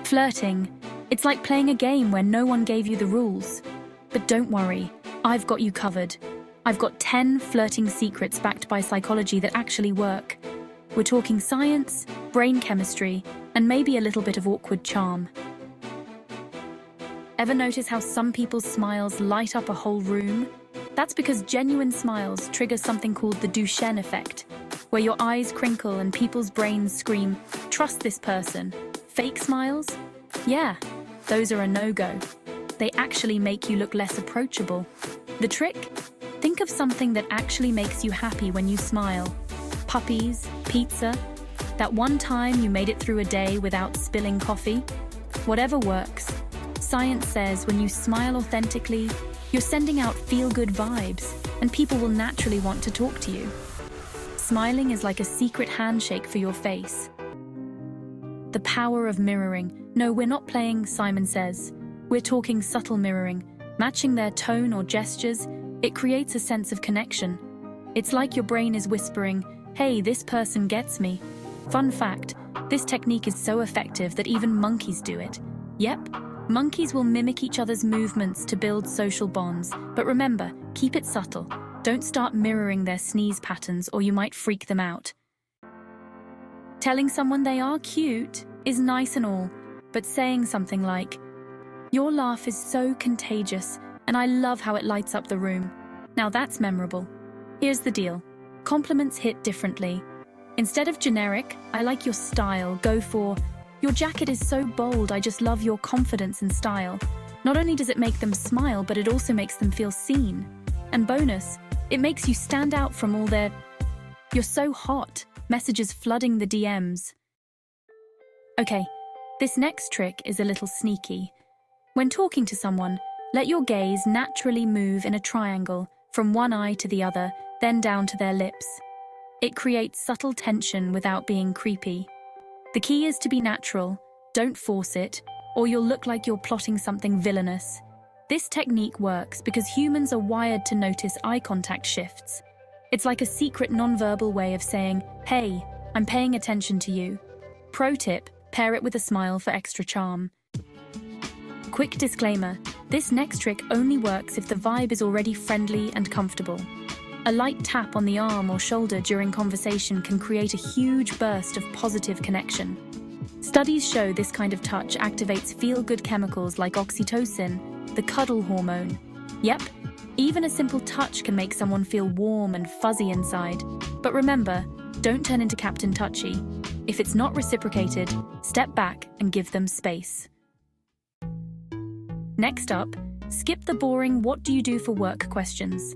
Flirting. It's like playing a game where no one gave you the rules. But don't worry, I've got you covered. I've got 10 flirting secrets backed by psychology that actually work. We're talking science, brain chemistry, and maybe a little bit of awkward charm. Ever notice how some people's smiles light up a whole room? That's because genuine smiles trigger something called the Duchenne effect, where your eyes crinkle and people's brains scream, "Trust this person." Fake smiles? Yeah, those are a no-go. They actually make you look less approachable. The trick? Think of something that actually makes you happy when you smile. Puppies, pizza, that one time you made it through a day without spilling coffee. Whatever works. Science says when you smile authentically, you're sending out feel-good vibes, and people will naturally want to talk to you. Smiling is like a secret handshake for your face. The power of mirroring. No, we're not playing Simon Says. We're talking subtle mirroring. Matching their tone or gestures, it creates a sense of connection. It's like your brain is whispering, "Hey, this person gets me." Fun fact, this technique is so effective that even monkeys do it. Yep, monkeys will mimic each other's movements to build social bonds. But remember, keep it subtle. Don't start mirroring their sneeze patterns or you might freak them out. Telling someone they are cute is nice and all, but saying something like, "Your laugh is so contagious, and I love how it lights up the room." Now that's memorable. Here's the deal. Compliments hit differently. Instead of generic, "I like your style," go for, "Your jacket is so bold, I just love your confidence and style." Not only does it make them smile, but it also makes them feel seen. And bonus, it makes you stand out from all their "You're so hot" messages flooding the DMs. Okay, this next trick is a little sneaky. When talking to someone, let your gaze naturally move in a triangle from one eye to the other, then down to their lips. It creates subtle tension without being creepy. The key is to be natural, don't force it, or you'll look like you're plotting something villainous. This technique works because humans are wired to notice eye contact shifts. It's like a secret nonverbal way of saying, "Hey, I'm paying attention to you." Pro tip, pair it with a smile for extra charm. Quick disclaimer, this next trick only works if the vibe is already friendly and comfortable. A light tap on the arm or shoulder during conversation can create a huge burst of positive connection. Studies show this kind of touch activates feel-good chemicals like oxytocin, the cuddle hormone. Yep, even a simple touch can make someone feel warm and fuzzy inside. But remember, don't turn into Captain Touchy. If it's not reciprocated, step back and give them space. Next up, skip the boring "what do you do for work" questions.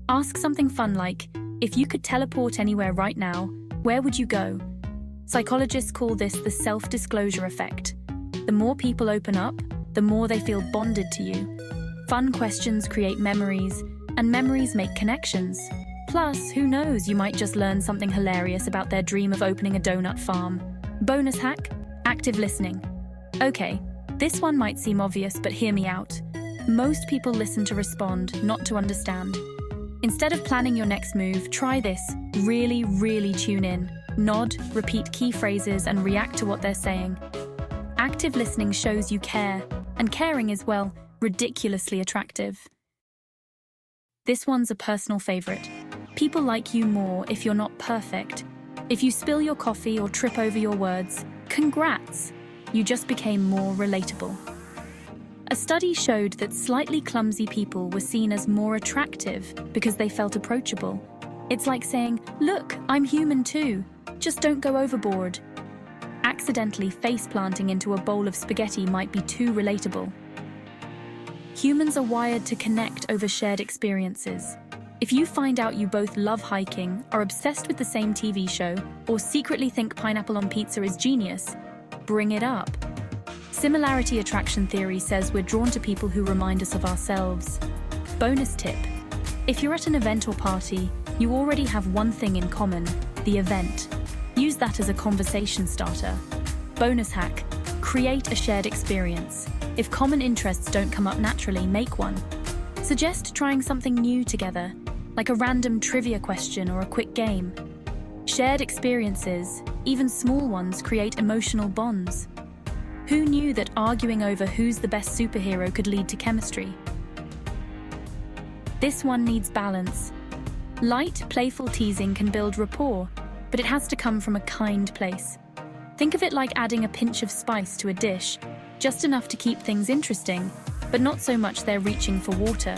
Ask something fun like, "If you could teleport anywhere right now, where would you go?" Psychologists call this the self-disclosure effect. The more people open up, the more they feel bonded to you. Fun questions create memories, and memories make connections. Plus, who knows, you might just learn something hilarious about their dream of opening a donut farm. Bonus hack, active listening. Okay, this one might seem obvious, but hear me out. Most people listen to respond, not to understand. Instead of planning your next move, try this. Really tune in. Nod, repeat key phrases, and react to what they're saying. Active listening shows you care, and caring is, well, ridiculously attractive. This one's a personal favorite. People like you more if you're not perfect. If you spill your coffee or trip over your words, congrats! You just became more relatable. A study showed that slightly clumsy people were seen as more attractive because they felt approachable. It's like saying, "Look, I'm human too. Just don't go overboard." Accidentally face-planting into a bowl of spaghetti might be too relatable. Humans are wired to connect over shared experiences. If you find out you both love hiking, are obsessed with the same TV show, or secretly think pineapple on pizza is genius, bring it up. Similarity attraction theory says we're drawn to people who remind us of ourselves. Bonus tip, if you're at an event or party, you already have one thing in common, the event. Use that as a conversation starter. Bonus hack, create a shared experience. If common interests don't come up naturally, make one. Suggest trying something new together, like a random trivia question or a quick game. Shared experiences, even small ones, create emotional bonds. Who knew that arguing over who's the best superhero could lead to chemistry? This one needs balance. Light, playful teasing can build rapport, but it has to come from a kind place. Think of it like adding a pinch of spice to a dish, just enough to keep things interesting, but not so much they're reaching for water.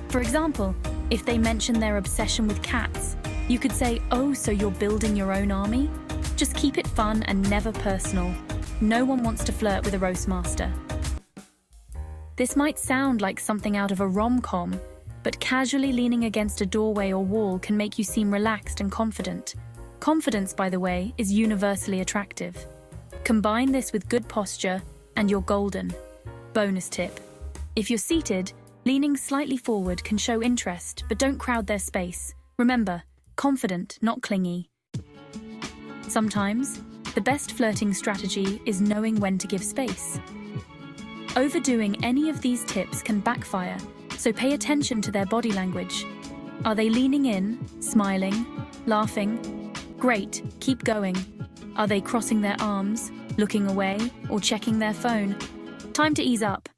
For example, if they mention their obsession with cats, you could say, "Oh, so you're building your own army?" Just keep it fun and never personal. No one wants to flirt with a roast master. This might sound like something out of a rom-com, but casually leaning against a doorway or wall can make you seem relaxed and confident. Confidence, by the way, is universally attractive. Combine this with good posture, and you're golden. Bonus tip: if you're seated, leaning slightly forward can show interest, but don't crowd their space. Remember, confident, not clingy. Sometimes, the best flirting strategy is knowing when to give space. Overdoing any of these tips can backfire, so pay attention to their body language. Are they leaning in, smiling, laughing? Great, keep going. Are they crossing their arms, looking away, or checking their phone? Time to ease up.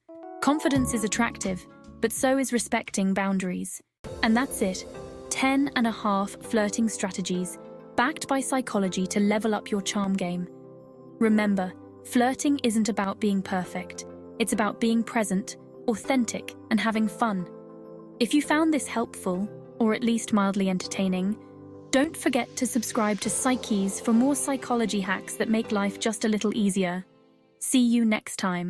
Confidence is attractive, but so is respecting boundaries. And that's it. 10.5 flirting strategies, backed by psychology to level up your charm game. Remember, flirting isn't about being perfect. It's about being present, authentic, and having fun. If you found this helpful, or at least mildly entertaining, don't forget to subscribe to PsycKeys for more psychology hacks that make life just a little easier. See you next time.